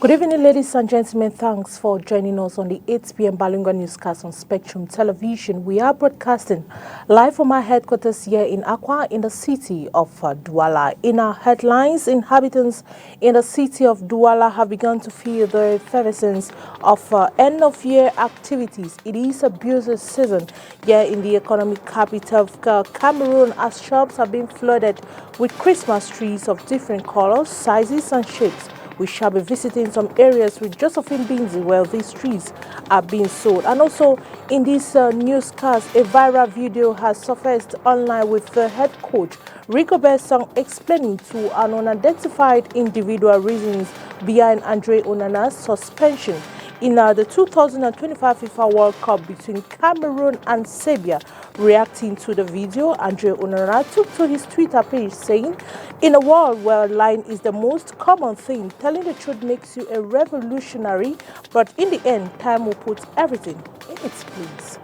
Good evening, ladies and gentlemen. Thanks for joining us on the 8 p.m. Bilingual newscast on Spectrum Television. We are broadcasting live from our headquarters here in Accra in the city of Douala. In our headlines, inhabitants in the city of Douala have begun to feel the effervescence of end-of-year activities. It is a busy season here in the economic capital of Cameroon, as shops have been flooded with Christmas trees of different colors, sizes and shapes. We shall be visiting some areas with Josephine Binzi where these trees are being sold. And also in this newscast, a viral video has surfaced online with the head coach Rigobert Song explaining to an unidentified individual reasons behind Andre Onana's suspension in the 2025 FIFA World Cup between Cameroon and Serbia. Reacting to the video, Andre Onana took to his Twitter page saying, "In a world where lying is the most common thing, telling the truth makes you a revolutionary, but in the end, time will put everything in its place."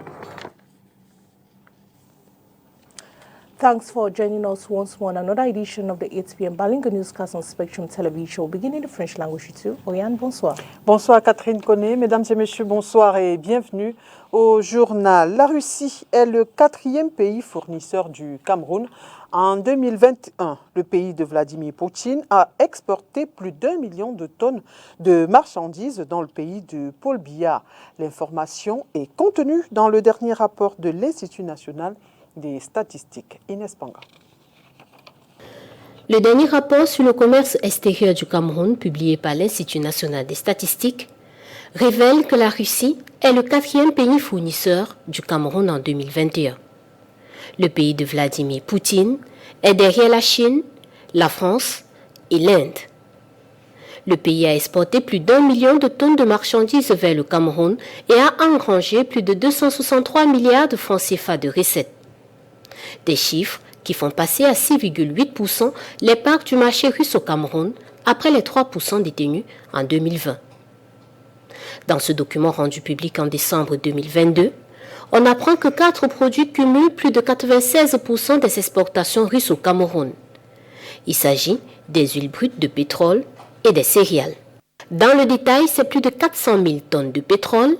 Thanks for joining us once more on another edition of the 8 p.m. Bilingual newscast on Spectrum Television. Beginning the French language too. Oriane, bonsoir. Bonsoir Catherine Connet. Mesdames et messieurs, bonsoir et bienvenue au journal. La Russie est le 4e pays fournisseur du Cameroun. En 2021, le pays de Vladimir Poutine a exporté plus d'1 million de tonnes de marchandises dans le pays de Paul Biya. L'information est contenue dans le dernier rapport de l'Institut national des statistiques. Inès Panga. Le dernier rapport sur le commerce extérieur du Cameroun, publié par l'Institut national des statistiques, révèle que la Russie est le 4e pays fournisseur du Cameroun en 2021. Le pays de Vladimir Poutine est derrière la Chine, la France et l'Inde. Le pays a exporté plus d'1 million de tonnes de marchandises vers le Cameroun et a engrangé plus de 263 milliards de francs CFA de recettes. Des chiffres qui font passer à 6,8% les parts du marché russe au Cameroun après les 3% détenus en 2020. Dans ce document rendu public en décembre 2022, on apprend que 4 produits cumulent plus de 96% des exportations russes au Cameroun. Il s'agit des huiles brutes de pétrole et des céréales. Dans le détail, c'est plus de 400 000 tonnes de pétrole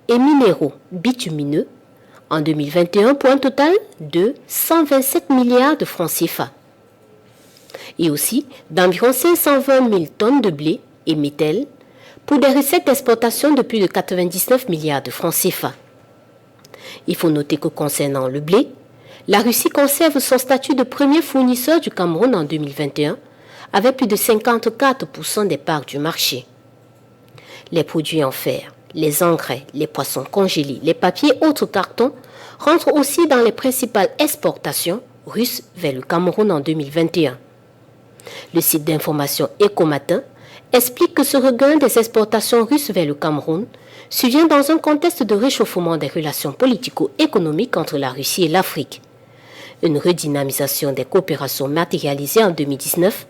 et minéraux bitumineux en 2021 pour un total de 127 milliards de francs CFA. Et aussi d'environ 520 000 tonnes de blé et métal pour des recettes d'exportation de plus de 99 milliards de francs CFA. Il faut noter que concernant le blé, la Russie conserve son statut de premier fournisseur du Cameroun en 2021 avec plus de 54% des parts du marché. Les produits en fer, les engrais, les poissons congelés, les papiers et autres cartons rentrent aussi dans les principales exportations russes vers le Cameroun en 2021. Le site d'information Ecomatin explique que ce regain des exportations russes vers le Cameroun survient dans un contexte de réchauffement des relations politico-économiques entre la Russie et l'Afrique. Une redynamisation des coopérations matérialisée en 2019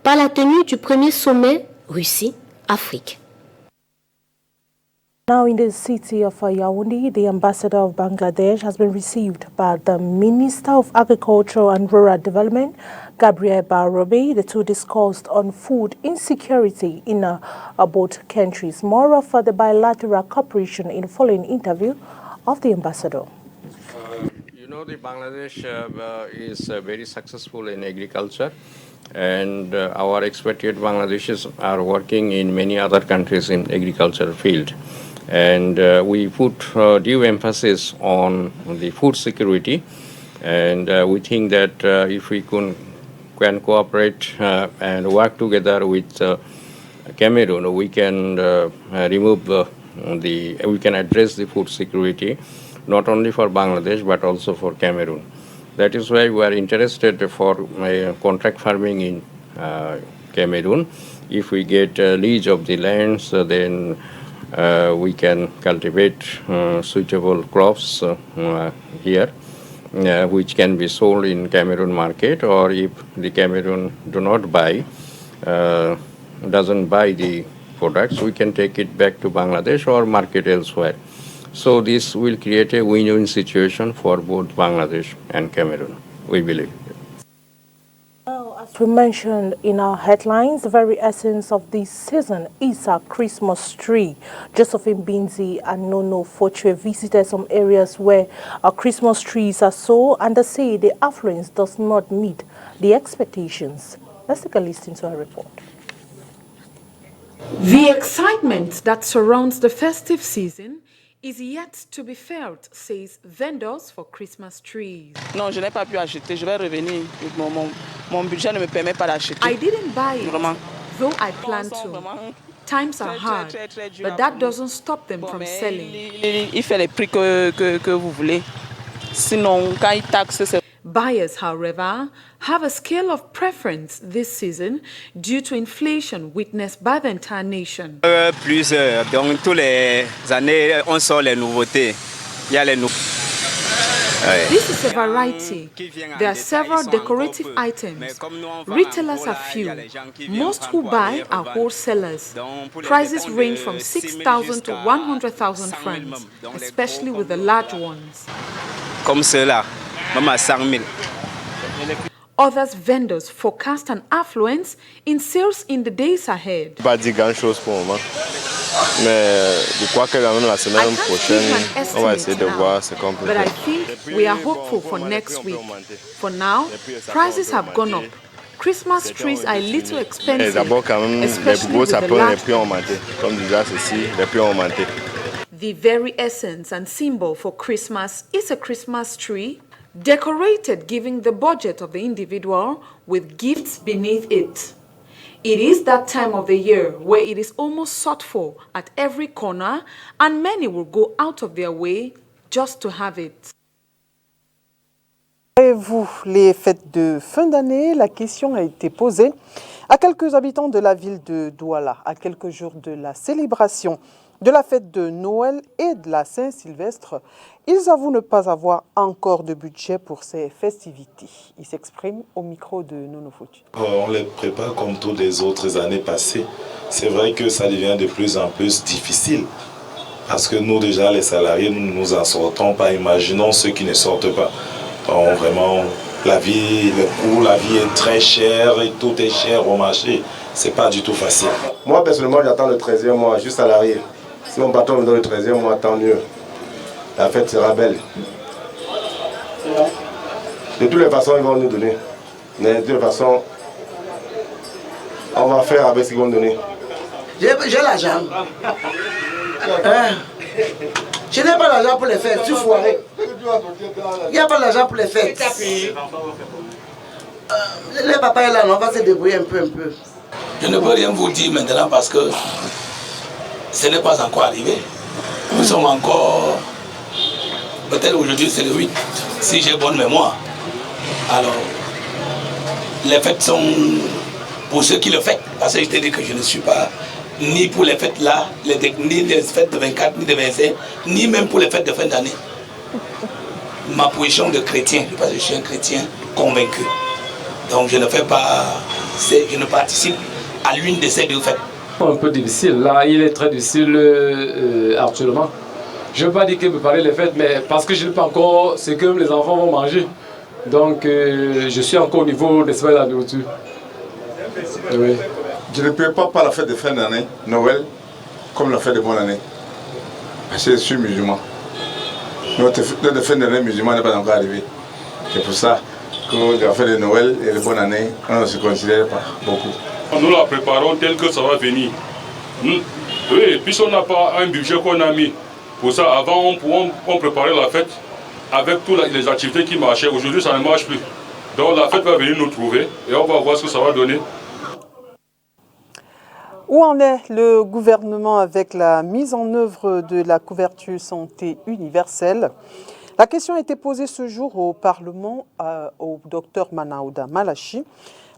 par la tenue du premier sommet Russie-Afrique. Now in the city of Yaoundé, the ambassador of Bangladesh has been received by the Minister of Agriculture and Rural Development, Gabriel Barobe. The two discussed on food insecurity in both countries. More of the bilateral cooperation in the following interview of the ambassador. The Bangladesh is very successful in agriculture, and our expatriate Bangladeshis are working in many other countries in agriculture field. And we put due emphasis on the food security, and we think that if we can cooperate and work together with Cameroon, we can we can address the food security not only for Bangladesh but also for Cameroon. That is why we are interested for contract farming in Cameroon. If we get a lease of the lands, then we can cultivate suitable crops here, which can be sold in Cameroon market, or if the Cameroon doesn't buy the products, we can take it back to Bangladesh or market elsewhere. So this will create a win-win situation for both Bangladesh and Cameroon, we believe. As we mentioned in our headlines, the very essence of this season is our Christmas tree. Josephine Binzi and Nono Fortue visited some areas where our Christmas trees are sold, and they say the affluence does not meet the expectations. Let's take a listen to our report. The excitement that surrounds the festive season is yet to be felt, says vendors for Christmas trees. Non, je n'ai pas pu acheter. Je vais revenir. Mon budget ne me permet pas d'acheter. I didn't buy it, Vraiment. though I plan to. Times are hard, but that doesn't stop them from selling. Il fait les prix que vous voulez. Sinon, quand il taxe, c'est... Buyers, however, have a scale of preference this season due to inflation witnessed by the entire nation. Donc, tous les années, on sort les nouveautés. Il y a les This is a variety. There are several decorative items. Retailers are few. Most who buy are wholesalers. Prices range from 6,000 to 100,000 francs, especially with the large ones. Comme ceux-là, même à 100 000. Others vendors forecast an affluence in sales in the days ahead. Pas dire grand-chose pour le moment. Mais je crois que même la semaine prochaine, on va essayer de voir ce qu'on peut But I faire. think we are hopeful for next week. For now, prices have gone up. Christmas trees are a little Et expensive, d'abord, quand même, les especially gros with the sapins, les large. prix ont augmenté. Comme déjà ceci, les prix ont augmenté. The very essence and symbol for Christmas is a Christmas tree, decorated giving the budget of the individual with gifts beneath it. It is that time of the year where it is almost sought for at every corner, and many will go out of their way just to have it. Et vous, les fêtes de fin d'année, la question a été posée à quelques habitants de la ville de Douala, à quelques jours de la célébration de la fête de Noël et de la Saint-Sylvestre. Ils avouent ne pas avoir encore de budget pour ces festivités. Ils s'expriment au micro de Nono Fouti. On les prépare comme toutes les autres années passées. C'est vrai que ça devient de plus en plus difficile. Parce que nous, déjà, les salariés, nous ne nous en sortons pas. Imaginons ceux qui ne sortent pas. Donc, vraiment, la vie, le coût, la vie est très chère et tout est cher au marché. C'est pas du tout facile. Moi, personnellement, j'attends le 13e mois, juste salarié. Si mon patron me donne le 13e mois, tant mieux. La fête sera belle. De toutes les façons, ils vont nous donner. Mais de toutes les façons, on va faire avec ce qu'ils vont nous donner. J'ai l'argent. Je n'ai pas l'argent pour les fêtes, tu foiré. Il n'y a pas l'argent pour les fêtes. Le papa est là, on va se débrouiller un peu. Je ne peux rien vous dire maintenant parce que ce n'est pas encore arrivé. Nous sommes encore... Peut-être aujourd'hui c'est le 8, si j'ai bonne mémoire. Alors, les fêtes sont pour ceux qui le font. Parce que je te dis que je ne suis pas ni pour les fêtes là, ni les fêtes de 24, ni de 25, ni même pour les fêtes de fin d'année. Ma position de chrétien, parce que je suis un chrétien convaincu. Donc je ne fais pas, je ne participe à l'une de ces deux fêtes. Un peu difficile, là il est très difficile actuellement. Je ne veux pas dire que me parler les fêtes, mais parce que je n'ai pas encore ce que les enfants vont manger. Donc je suis encore au niveau de la nourriture. Oui. Je ne prépare pas la fête de fin d'année, Noël, comme la fête de bonne année. Parce que je suis musulman. Notre fête de fin d'année musulman n'est pas encore arrivée. C'est pour ça que la fête de Noël et de bonne année, on ne se considère pas beaucoup. Nous la préparons telle que ça va venir. Oui, puisqu'on n'a pas un budget qu'on a mis. Pour ça, avant, on préparait la fête avec toutes les activités qui marchaient. Aujourd'hui, ça ne marche plus. Donc la fête va venir nous trouver et on va voir ce que ça va donner. Où en est le gouvernement avec la mise en œuvre de la couverture santé universelle? La question a été posée ce jour au Parlement au Dr Manaouda Malachi.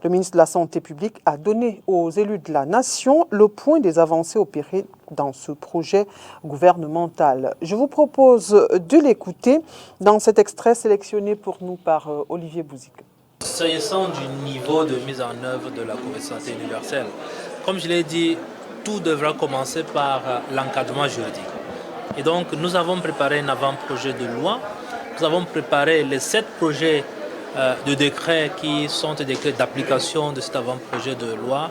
Le ministre de la Santé publique a donné aux élus de la nation le point des avancées opérées dans ce projet gouvernemental. Je vous propose de l'écouter dans cet extrait sélectionné pour nous par Olivier Bouzik. S'agissant du niveau de mise en œuvre de la couverture santé universelle, comme je l'ai dit, tout devra commencer par l'encadrement juridique. Et donc, nous avons préparé un avant-projet de loi. Nous avons préparé les 7 projets de décrets qui sont des décrets d'application de cet avant-projet de loi.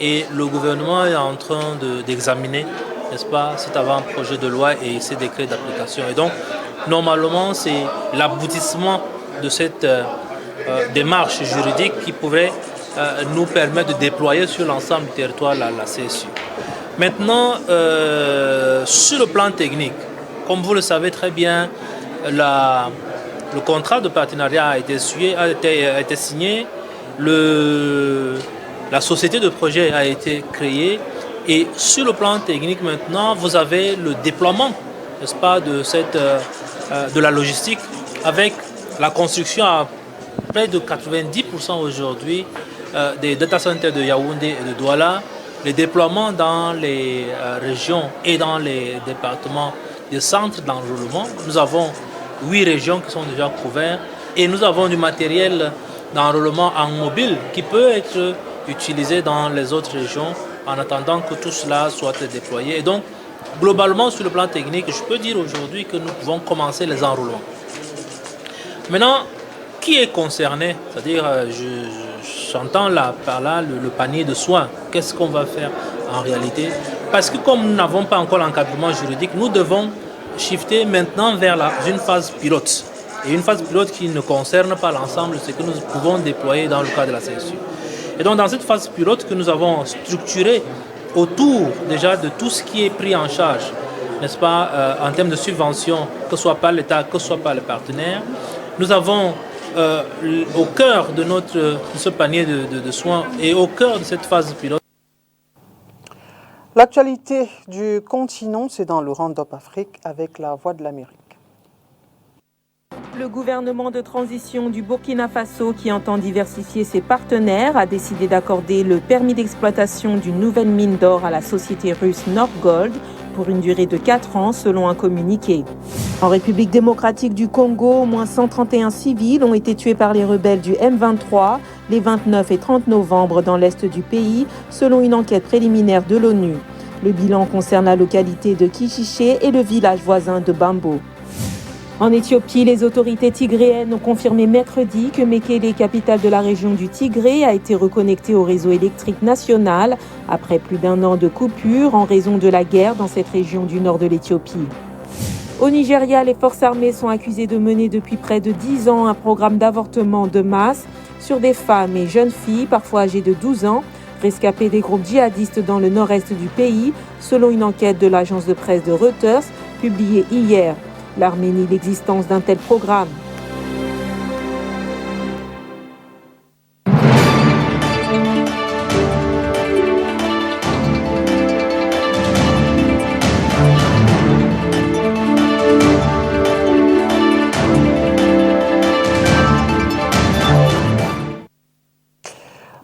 Et le gouvernement est en train d'examiner, n'est-ce pas, cet avant-projet de loi et ces décrets d'application. Et donc, normalement, c'est l'aboutissement de cette démarche juridique qui pourrait nous permettre de déployer sur l'ensemble du territoire la CSU. Maintenant, sur le plan technique, comme vous le savez très bien, le contrat de partenariat a été signé, la société de projet a été créée et sur le plan technique maintenant, vous avez le déploiement, n'est-ce pas, de la logistique avec la construction à près de 90% aujourd'hui des data centers de Yaoundé et de Douala, les déploiements dans les régions et dans les départements des centres d'enrôlement. Nous avons 8 régions qui sont déjà couvertes et nous avons du matériel d'enrôlement en mobile qui peut être utilisé dans les autres régions en attendant que tout cela soit déployé. Et donc, globalement, sur le plan technique, je peux dire aujourd'hui que nous pouvons commencer les enrôlements. Maintenant, qui est concerné? C'est-à-dire, j'entends par là le panier de soins. Qu'est-ce qu'on va faire en réalité? Parce que comme nous n'avons pas encore l'encadrement juridique, nous devons shifter maintenant vers une phase pilote. Et une phase pilote qui ne concerne pas l'ensemble de ce que nous pouvons déployer dans le cadre de la CSU. Et donc dans cette phase pilote que nous avons structurée autour déjà de tout ce qui est pris en charge, n'est-ce pas, en termes de subventions, que ce soit par l'État, que ce soit par les partenaires, nous avons au cœur de ce panier de soins et au cœur de cette phase pilote. L'actualité du continent, c'est dans le Round-up Afrique avec la Voix de l'Amérique. Le gouvernement de transition du Burkina Faso, qui entend diversifier ses partenaires, a décidé d'accorder le permis d'exploitation d'une nouvelle mine d'or à la société russe Nordgold pour une durée de 4 ans, selon un communiqué. En République démocratique du Congo, au moins 131 civils ont été tués par les rebelles du M23 les 29 et 30 novembre dans l'est du pays, selon une enquête préliminaire de l'ONU. Le bilan concerne la localité de Kishiché et le village voisin de Bambo. En Éthiopie, les autorités tigréennes ont confirmé mercredi que Mekele, capitale de la région du Tigré, a été reconnectée au réseau électrique national après plus d'1 an de coupure en raison de la guerre dans cette région du nord de l'Éthiopie. Au Nigeria, les forces armées sont accusées de mener depuis près de 10 ans un programme d'avortement de masse sur des femmes et jeunes filles, parfois âgées de 12 ans, rescapées des groupes djihadistes dans le nord-est du pays, selon une enquête de l'agence de presse de Reuters publiée hier. L'armée nie l'existence d'un tel programme.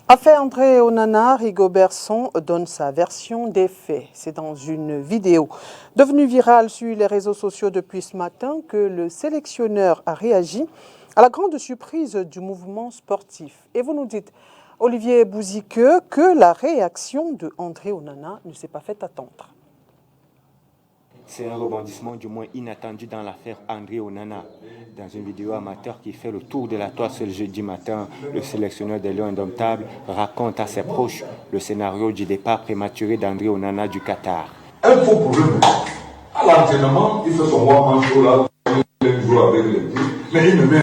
Affaire André Onana, Rigobert Song donne sa version des faits. C'est dans une vidéo devenue virale sur les réseaux sociaux depuis ce matin que le sélectionneur a réagi à la grande surprise du mouvement sportif. Et vous nous dites, Olivier Bouzique, que la réaction de André Onana ne s'est pas fait attendre. C'est un rebondissement du moins inattendu dans l'affaire André Onana. Dans une vidéo amateur qui fait le tour de la toile ce jeudi matin, le sélectionneur des Lions Indomptables raconte à ses proches le scénario du départ prématuré d'André Onana du Qatar. Un faux problème. À l'entraînement, il fait son one-man show là, il joue avec les petits, mais il me met.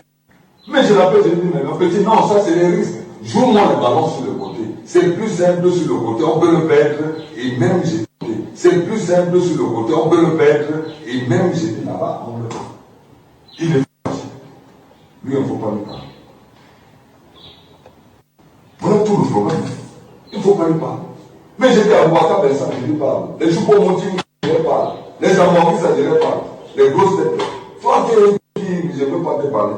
Mais je l'appelle, je lui dis, mais mon petit, non, ça c'est les risques. Joue-moi le ballon sur le côté. C'est plus simple sur le côté, on peut le perdre et même jeter. C'est plus simple sur le côté, on peut le perdre et même jeter là-bas, on le fait. Il est facile. Lui, il ne faut pas lui parler. Voilà tout le problème. Il ne faut pas lui parler. Mais j'étais à Ouaka, ben ça, je lui parle. Les Choupo-Montine, je lui parle. Les Amoris, ça, je lui parle. Les grosses têtes. Toi, tu es je ne peux pas te parler.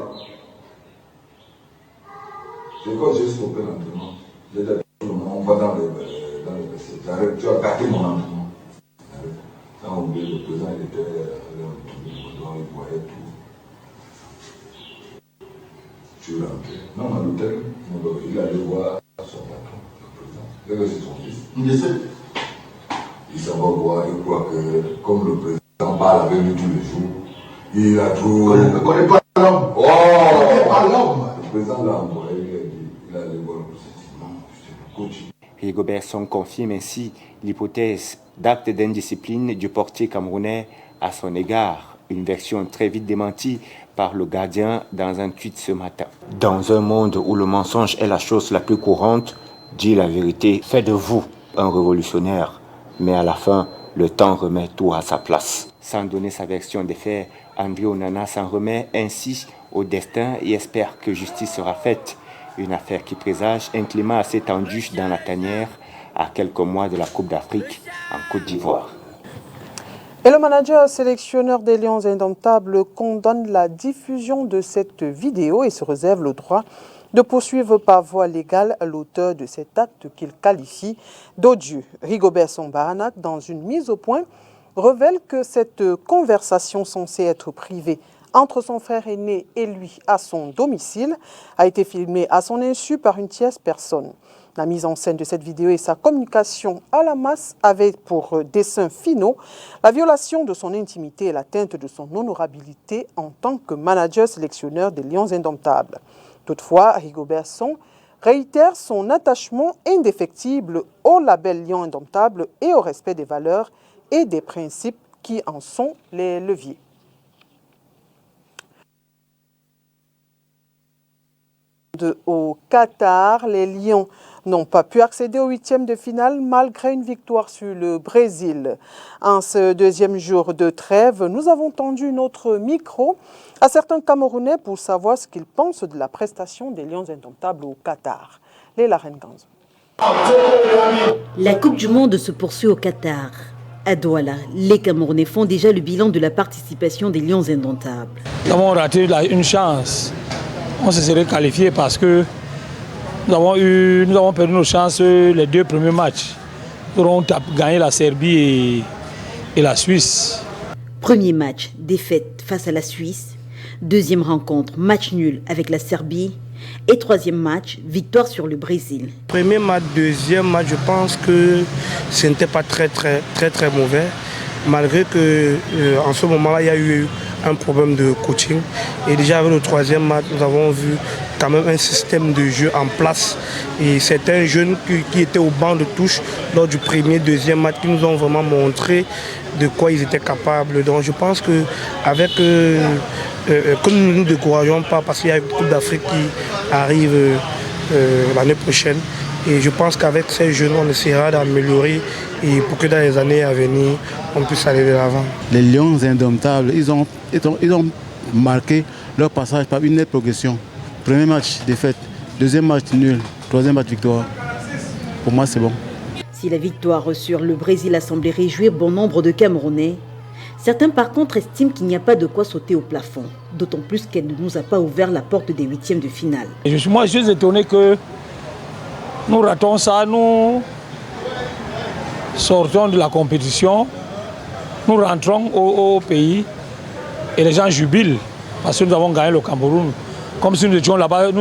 Quand j'ai stoppé l'entraînement, j'ai dit, on va dans le j'arrête, tu as gâté mon entraînement. Quand on oublié, le président il était il voyait tout. Je suis rentré. Non, à l'hôtel, il allait voir son patron, le président. C'est son fils. Je sais. Il s'en va voir, il croit que comme le président parle avec lui tous les jours, il a trop. On ne connaît pas l'homme. Oh! On ne connaît pas l'homme. président l'a envoyé, il a les bonnes coach. Rigobert Song confirme ainsi l'hypothèse d'acte d'indiscipline du portier camerounais à son égard, une version très vite démentie par le gardien dans un tweet ce matin. Dans un monde où le mensonge est la chose la plus courante, dire la vérité fait de vous un révolutionnaire, mais à la fin, le temps remet tout à sa place. Sans donner sa version des faits, André Onana s'en remet ainsi au destin et espère que justice sera faite. Une affaire qui présage un climat assez tendu dans la tanière à quelques mois de la Coupe d'Afrique en Côte d'Ivoire. Et le manager sélectionneur des Lions Indomptables condamne la diffusion de cette vidéo et se réserve le droit de poursuivre par voie légale l'auteur de cet acte qu'il qualifie d'odieux. Rigobert Song-Bahanac, dans une mise au point, révèle que cette conversation censée être privée entre son frère aîné et lui à son domicile a été filmée à son insu par une tierce personne. La mise en scène de cette vidéo et sa communication à la masse avaient pour desseins finaux la violation de son intimité et l'atteinte de son honorabilité en tant que manager sélectionneur des Lions Indomptables. Toutefois, Rigobert Song réitère son attachement indéfectible au label Lions Indomptables et au respect des valeurs et des principes qui en sont les leviers. Au Qatar, les Lions n'ont pas pu accéder au 8e de finale malgré une victoire sur le Brésil. En ce deuxième jour de trêve, nous avons tendu notre micro à certains Camerounais pour savoir ce qu'ils pensent de la prestation des Lions Indomptables au Qatar. Léla Renganzo. La Coupe du Monde se poursuit au Qatar. À Douala, les Camerounais font déjà le bilan de la participation des Lions Indomptables. Nous avons raté une chance. On se serait qualifié parce que nous avons perdu nos chances les deux premiers matchs. Nous avons gagné la Serbie et la Suisse. Premier match, défaite face à la Suisse. Deuxième rencontre, match nul avec la Serbie. Et troisième match, victoire sur le Brésil. Premier match, deuxième match, je pense que ce n'était pas très mauvais. Malgré que en ce moment-là, il y a eu un problème de coaching. Et déjà avec le troisième match, nous avons vu quand même un système de jeu en place. Et c'est un jeune qui était au banc de touche lors du premier, deuxième match, qui nous ont vraiment montré de quoi ils étaient capables. Donc je pense que avec que nous ne nous décourageons pas parce qu'il y a une Coupe d'Afrique qui arrive l'année prochaine. Et je pense qu'avec ces jeunes, on essaiera d'améliorer et pour que dans les années à venir, on puisse aller de l'avant. Les Lions Indomptables, ils ont marqué leur passage par une nette progression. Premier match, défaite. Deuxième match, nul. Troisième match, victoire. Pour moi, c'est bon. Si la victoire sur le Brésil a semblé réjouir bon nombre de Camerounais, certains par contre estiment qu'il n'y a pas de quoi sauter au plafond. D'autant plus qu'elle ne nous a pas ouvert la porte des 8e de finale. Moi, je suis étonné que nous ratons ça, nous sortons de la compétition, nous rentrons au pays et les gens jubilent parce que nous avons gagné le Cameroun. Comme si nous étions là-bas et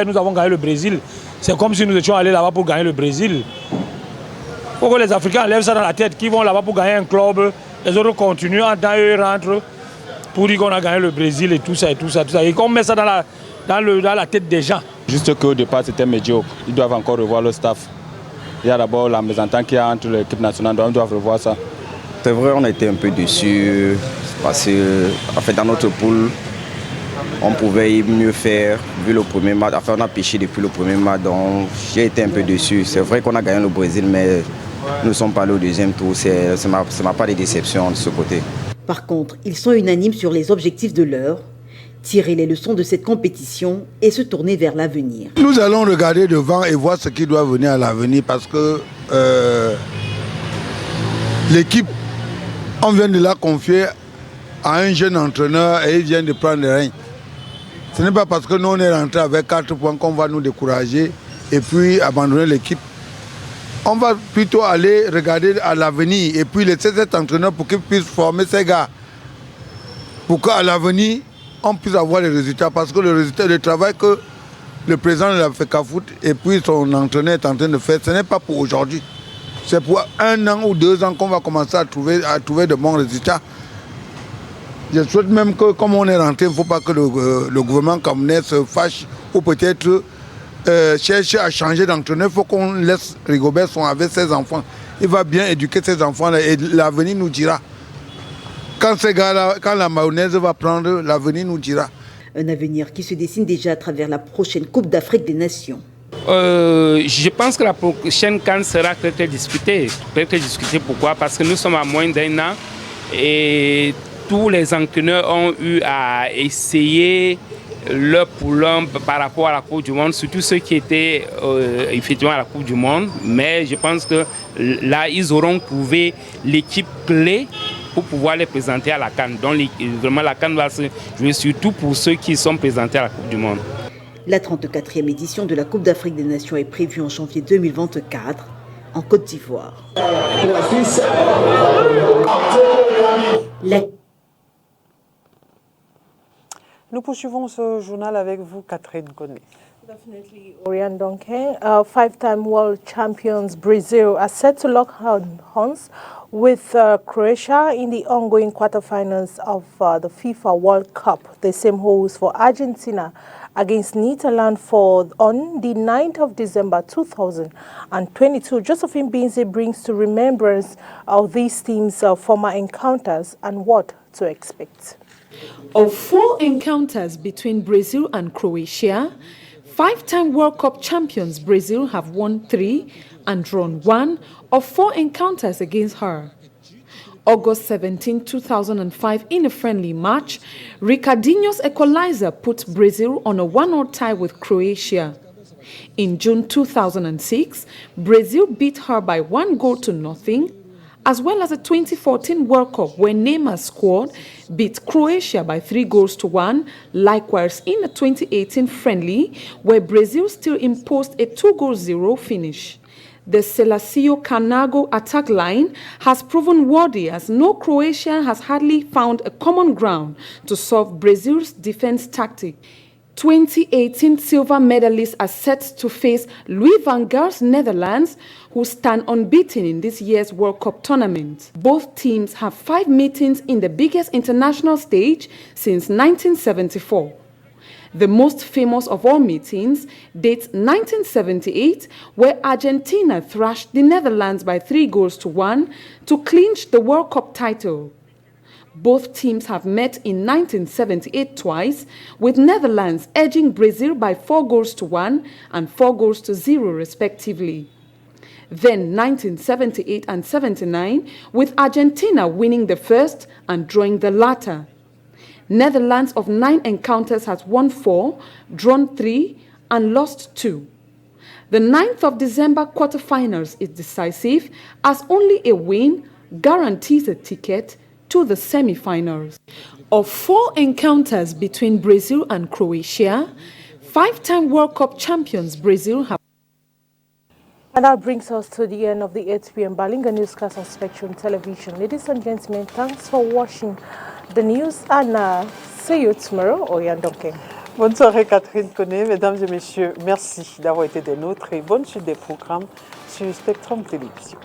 nous avons gagné le Brésil. C'est comme si nous étions allés là-bas pour gagner le Brésil. Il faut que les Africains lèvent ça dans la tête, qu'ils vont là-bas pour gagner un club, les autres continuent, en temps eux rentrent pour dire qu'on a gagné le Brésil et tout ça. Et qu'on met ça dans la tête des gens. Juste qu'au départ c'était médiocre, ils doivent encore revoir le staff. Il y a d'abord la mésentente qu'il y a entre l'équipe nationale, donc ils doivent revoir ça. C'est vrai, on a été un peu déçus parce que en fait, dans notre poule, on pouvait mieux faire vu le premier match. Enfin, on a pêché depuis le premier match, donc j'ai été un peu déçu. C'est vrai qu'on a gagné le Brésil, mais nous ne sommes pas allés au deuxième tour. Ça ne m'a pas de déception de ce côté. Par contre, ils sont unanimes sur les objectifs de l'heure, tirer les leçons de cette compétition et se tourner vers l'avenir. Nous allons regarder devant et voir ce qui doit venir à l'avenir parce que l'équipe, on vient de la confier à un jeune entraîneur et il vient de prendre les rênes. Ce n'est pas parce que nous on est rentré avec 4 points qu'on va nous décourager et puis abandonner l'équipe. On va plutôt aller regarder à l'avenir et puis laisser cet entraîneur pour qu'il puisse former ces gars. Pour qu'à l'avenir, on puisse avoir les résultats. Parce que le résultat du travail que le président de la FECAFOOT et puis son entraîneur est en train de faire, ce n'est pas pour aujourd'hui. C'est pour 1 an ou 2 ans qu'on va commencer à trouver de bons résultats. Je souhaite même que, comme on est rentré, il ne faut pas que le gouvernement camerounais se fâche ou peut-être cherche à changer d'entraîneur. Il faut qu'on laisse Rigobert avec ses enfants. Il va bien éduquer ses enfants et l'avenir nous dira. Quand ces gars-là, quand la mayonnaise va prendre, l'avenir nous dira. Un avenir qui se dessine déjà à travers la prochaine Coupe d'Afrique des Nations. Je pense que la prochaine CAN sera très discutée. Pourquoi? Parce que nous sommes à moins d'un an et tous les entraîneurs ont eu à essayer leur poulain par rapport à la Coupe du Monde, surtout ceux qui étaient effectivement à la Coupe du Monde. Mais je pense que là, ils auront trouvé l'équipe clé pour pouvoir les présenter à la CAN. Donc vraiment la CAN va se jouer surtout pour ceux qui sont présentés à la Coupe du Monde. La 34e édition de la Coupe d'Afrique des Nations est prévue en janvier 2024 en Côte d'Ivoire. Nous poursuivons ce journal avec vous, Catherine Koné. Definitely, Oriane Duncan. Five-time world champions Brazil are set to lock horns with Croatia in the ongoing quarterfinals of the FIFA World Cup. The same holds for Argentina against Netherlands on the 9th of December 2022. Josephine Binze brings to remembrance of these teams' former encounters and what to expect. Of 4 encounters between Brazil and Croatia, 5-time World Cup champions Brazil have won 3 and drawn 1 of 4 encounters against her. August 17, 2005, in a friendly match, Ricardinho's equalizer put Brazil on a 1-1 tie with Croatia. In June 2006, Brazil beat her by 1-0, as well as the 2014 World Cup where Neymar's squad beat Croatia by 3-1, likewise in the 2018 friendly where Brazil still imposed a 2-0 finish. The Selassie Carnago attack line has proven worthy as no Croatian has hardly found a common ground to solve Brazil's defense tactic. 2018 silver medalists are set to face Louis van Gaal's Netherlands, who stand unbeaten in this year's World Cup tournament. Both teams have 5 meetings in the biggest international stage since 1974. The most famous of all meetings dates 1978, where Argentina thrashed the Netherlands by 3-1 to clinch the World Cup title. Both teams have met in 1978 twice, with Netherlands edging Brazil by 4-1 and 4-0 respectively. Then 1978 and 79, with Argentina winning the first and drawing the latter. Netherlands of 9 encounters has won 4, drawn 3 and lost 2. The 9th of December quarterfinals is decisive as only a win guarantees a ticket to the semi-finals. Of 4 encounters between Brazil and Croatia, 5-time World Cup champions Brazil have. And that brings us to the end of the 8 p.m. Balinga newscast on Spectrum Television. Ladies and gentlemen, thanks for watching the news and see you tomorrow. Oriane Duncan. Bonne soirée Catherine Koné. Mesdames et messieurs, merci d'avoir été des nôtres et bonne suite des programmes sur Spectrum Télévision.